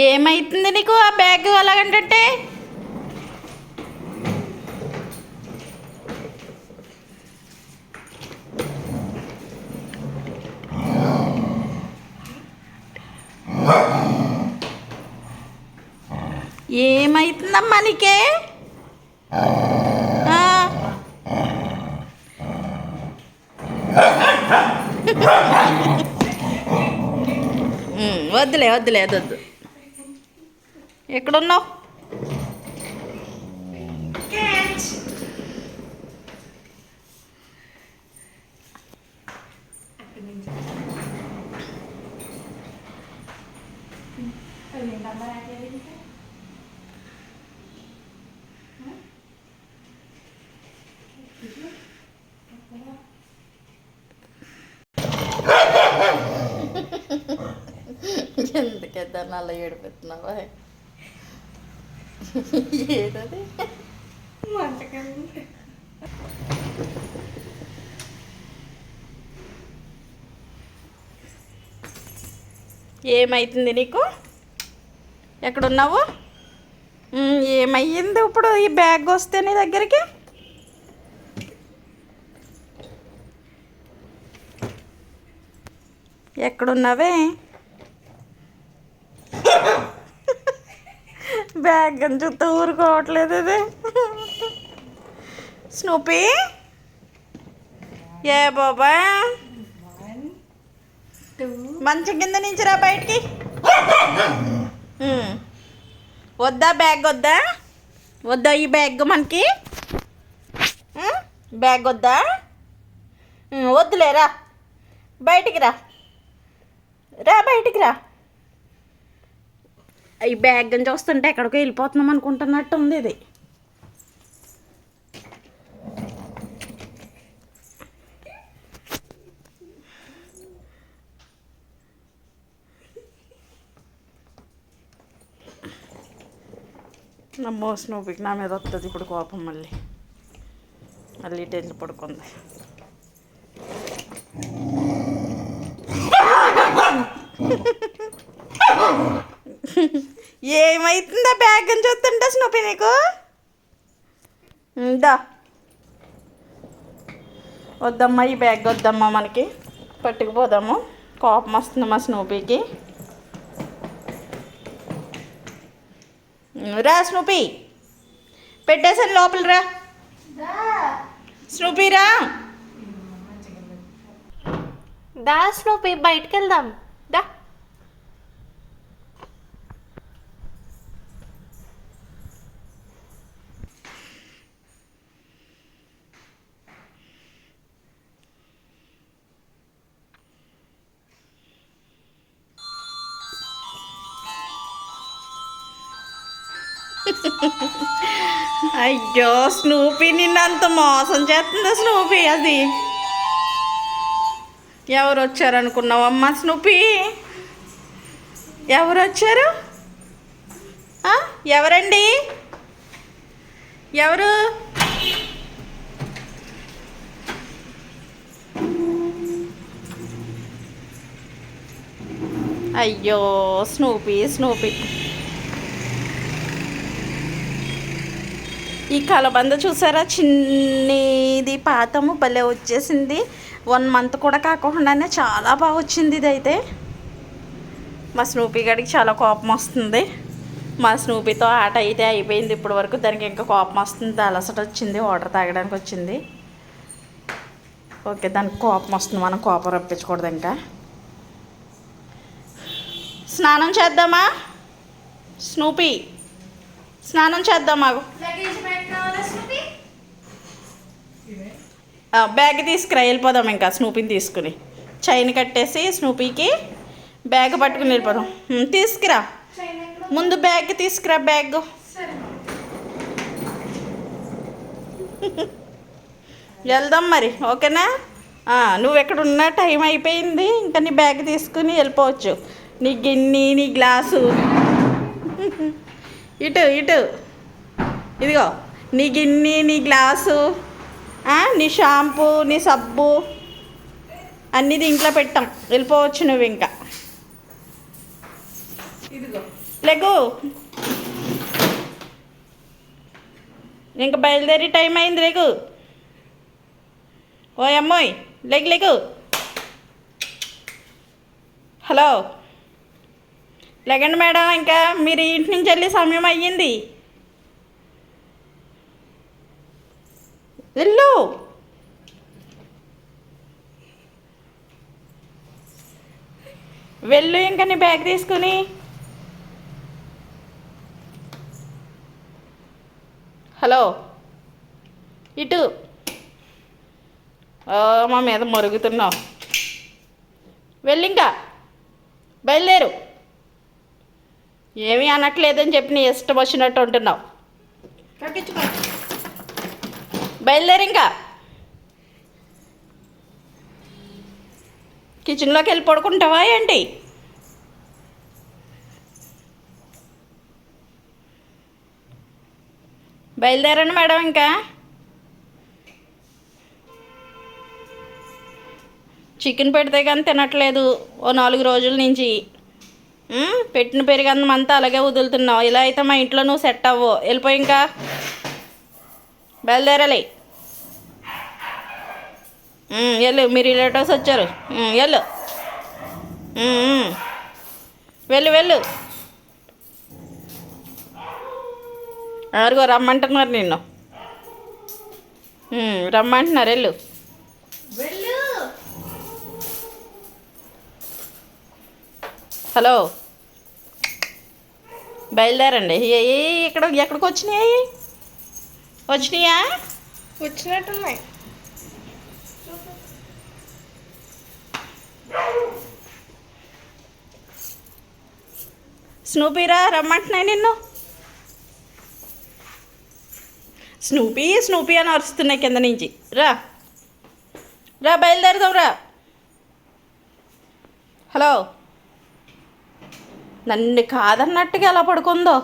ఏమైతుంది నీకు ఆ బ్యాగ్ అలాగంటే? ఏమైతుందమ్మా నీకే? వద్దులే వద్దులే వద్దు. ఎక్కడున్నావు? ఎందుకేద్దా నల్ల ఏడిపెత్తున్నావా? ఏదది? ఏమైతుంది నీకు? ఎక్కడున్నావు? ఏమయ్యింది ఇప్పుడు ఈ బ్యాగ్ వస్తే నీ దగ్గరికి? ఎక్కడున్నావే? బ్యాగ్ అని చూస్తే ఊరుకోవట్లేదు ఇది. స్నూపీ ఏ బాబా మంచం కింద నుంచి రా బయటికి. వద్దా బ్యాగ్? వద్దా వద్దా ఈ బ్యాగ్ మనకి? బ్యాగ్ వద్దా? వద్దులేరా, బయటికి రా, రా బయటికి రా. ఈ బ్యాగ్ అని చూస్తుంటే ఎక్కడికో వెళ్ళిపోతున్నాం అనుకుంటున్నట్టు ఉంది ఇది. నమ్మో స్నూపీకి నా మీద వస్తుంది ఇప్పుడు కోపం. మళ్ళీ మళ్ళీ టెన్త్ పడుకుంది. ఏమైతుందా బ్యాగ్ అని చూస్తుంటా స్నూపీ నీకు? దా వద్దమ్మా, ఈ బ్యాగ్ వద్దమ్మా మనకి, పట్టుకుపోదాము. కోపం వస్తుంది మా స్నూపీకి. రా స్నూపీ, పెట్టేసాను లోపల, రా స్నూపీ రా. దా స్నూపీ బయటికి వెళ్దాం దా. అయ్యో స్నూపీ, నిన్నంత మోసం చేస్తుందా స్నూపీ? అది ఎవరు వచ్చారు అనుకున్నావమ్మా స్నూపీ? ఎవరు వచ్చారు? ఎవరండి? ఎవరు? అయ్యో స్నూపీ స్నూపీ. ఈ కలబంద చూసారా, చిన్నది పాతము భలే వచ్చేసింది. 1 మంత్ కూడా కాకుండానే చాలా బాగా వచ్చింది ఇది. అయితే మా స్నూపీ గడికి చాలా కోపం వస్తుంది. మా స్నూపీతో ఆట అయితే అయిపోయింది ఇప్పటి వరకు. దానికి ఇంకా కోపం వస్తుంది, అలసట వచ్చింది, వాటర్ తాగడానికి వచ్చింది. ఓకే, దానికి కోపం వస్తుంది, మనం కోపం రప్పించకూడదు. ఇంకా స్నానం చేద్దామా స్నూపీ? స్నానం చేద్దాం. మాకు బ్యాగ్ తీసుకురా, వెళ్ళిపోదాం. ఇంకా స్నూపీని తీసుకుని చైన్ కట్టేసి స్నూపీకి బ్యాగ్ పట్టుకుని వెళ్ళిపోదాం. తీసుకురా, ముందు బ్యాగ్ తీసుకురా. బ్యాగ్ వెళ్దాం మరి, ఓకేనా? నువ్వు ఎక్కడున్నా టైం అయిపోయింది, ఇంకా నీ బ్యాగ్ తీసుకుని వెళ్ళిపోవచ్చు. నీ గిన్నె, నీ గ్లాసు ఇటు ఇటు, ఇదిగో నీ గిన్నె, నీ గ్లాసు, నీ షాంపూ, నీ సబ్బు అన్నీ దీంట్లో పెట్టాం. వెళ్ళిపోవచ్చు నువ్వు. ఇంకా ఇదిగో లెగ్గు. ఇంక బయలుదేరి టైం అయింది, లెగ్గు. ఓ అమ్మోయ్, లెగ్ లెగ్గు. హలో, లెగండి మేడం, ఇంకా మీరు ఇంటి నుంచి వెళ్ళే సమయం అయ్యింది. వెళ్ళు. వెళ్ళు ఇంకా నీ బ్యాగ్ తీసుకుని. హలో, ఇటు. మా మీద మరుగుతున్నావు. వెళ్ళి ఇంకా బయలుదేరు. ఏమీ అనట్లేదని చెప్పి నీ ఇష్టం వచ్చినట్టు ఉంటున్నావు. బయలుదేరి ఇంకా. కిచెన్లోకి వెళ్ళి పడుకుంటావా ఏంటి? బయలుదేరండి మేడం ఇంకా. చికెన్ పెడితే కానీ తినట్లేదు ఓ 4 రోజుల నుంచి. పెట్టిన పెరుగన్నం అంతా అలాగే వదులుతున్నావు. ఇలా అయితే మా ఇంట్లో నువ్వు సెట్ అవ్వవు. వెళ్ళిపోయి ఇంకా. బయలుదేరాలి. వెళ్ళు, మీ రిలేటివ్స్ వచ్చారు. వెళ్ళు వెళ్ళు వెళ్ళు. ఎవరిగో రమ్మంటున్నారు నిన్ను. రమ్మంటున్నారు, వెళ్ళు. హలో, బయలుదేరండి. ఎక్కడికి వచ్చినాయి? వచ్చినాయా? వచ్చినట్టున్నాయి. స్నూపీరా, రమ్మంటున్నాయి నిన్ను. స్నూపీ స్నూపీ అని అరుస్తున్నాయి కింద నుంచి. రా రా, బయలుదేరదాం రా. హలో, నన్ను కాదన్నట్టుగా ఎలా పడుకుందో.